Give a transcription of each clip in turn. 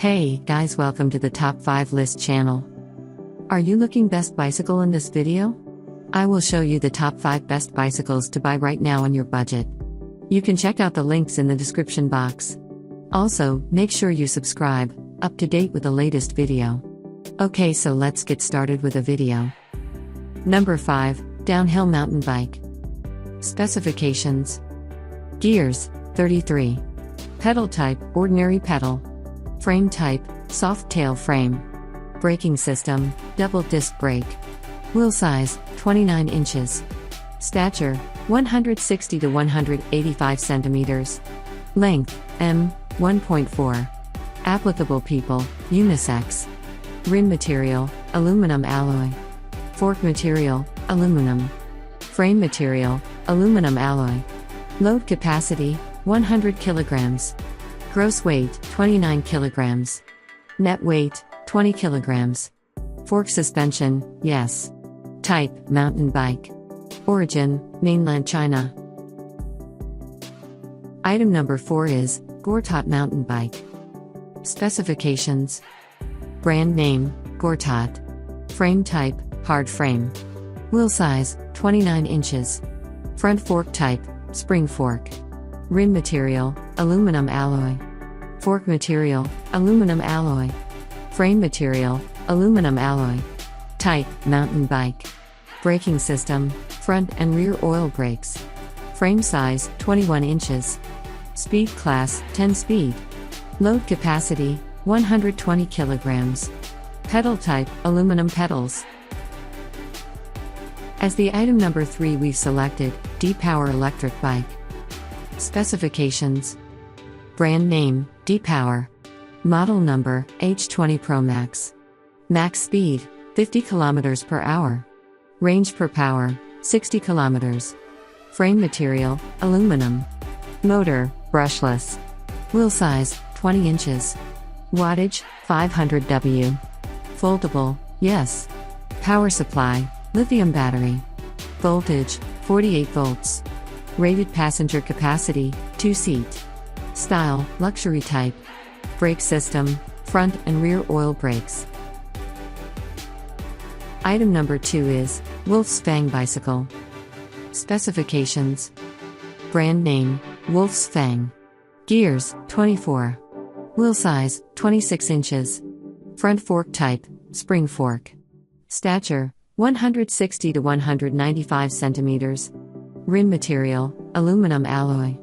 Hey guys, welcome to the Top 5 List channel. Are you looking best bicycle in this video? I will show you the top 5 best bicycles to buy right now on your budget. You can check out the links in the description box. Also, make sure you subscribe, up to date with the latest video. Okay, so let's get started with the video. Number 5, Downhill Mountain Bike. Specifications: gears, 33. Pedal type, ordinary pedal. Frame type, soft tail frame. Braking system, double disc brake. Wheel size, 29 inches. Stature, 160 to 185 centimeters. Length, m, 1.4. Applicable people, unisex. Rim material, aluminum alloy. Fork material, aluminum. Frame material, aluminum alloy. Load capacity, 100 kilograms. Gross weight, 29 kilograms. Net weight, 20 kilograms. Fork suspension, yes. Type, mountain bike. Origin, mainland China. Item number 4 is, Gort Toop mountain bike. Specifications: brand name, Gort Toop. Frame type, hard frame. Wheel size, 29 inches. Front fork type, spring fork. Rim material, aluminum alloy. Fork material, aluminum alloy. Frame material, aluminum alloy. Type, mountain bike. Braking system, front and rear oil brakes. Frame size, 21 inches. Speed class, 10 speed. Load capacity, 120 kilograms. Pedal type, aluminum pedals. As the item number 3, we've selected D-Power electric bike. Specifications: brand name, D-Power. Model number, H20 Pro Max. Max speed, 50 km per hour. Range per power, 60 km. Frame material, aluminum. Motor, brushless. Wheel size, 20 inches. Wattage, 500 W. Foldable, yes. Power supply, lithium battery. Voltage, 48 volts. Rated passenger capacity, 2 seat. Style, luxury type. Brake system, front and rear oil brakes. Item number 2 is, Wolf's Fang bicycle. Specifications: brand name, Wolf's Fang. Gears, 24. Wheel size, 26 inches. Front fork type, spring fork. Stature, 160 to 195 centimeters. Rim material, aluminum alloy.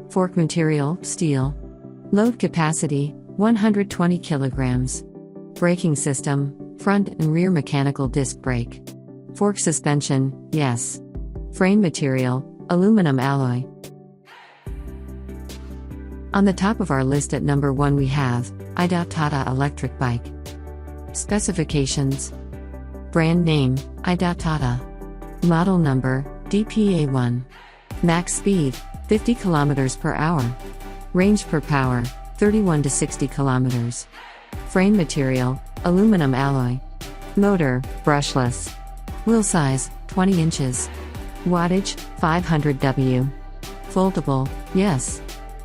Fork material, steel. Load capacity, 120 kilograms. Braking system, front and rear mechanical disc brake. Fork suspension, yes. Frame material, aluminum alloy. On the top of our list at number 1 we have, idata electric bike. Specifications: brand name, idata. Model number, DPA1. Max speed, 50 km per hour. Range per power, 31 to 60 km. Frame material, aluminum alloy. Motor, brushless. Wheel size, 20 inches. Wattage, 500 W. Foldable, yes.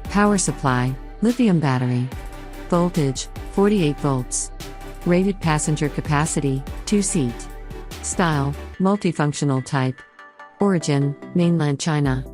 Power supply, lithium battery. Voltage, 48 volts. Rated passenger capacity, 2 seat. Style, multifunctional type. Origin, mainland China.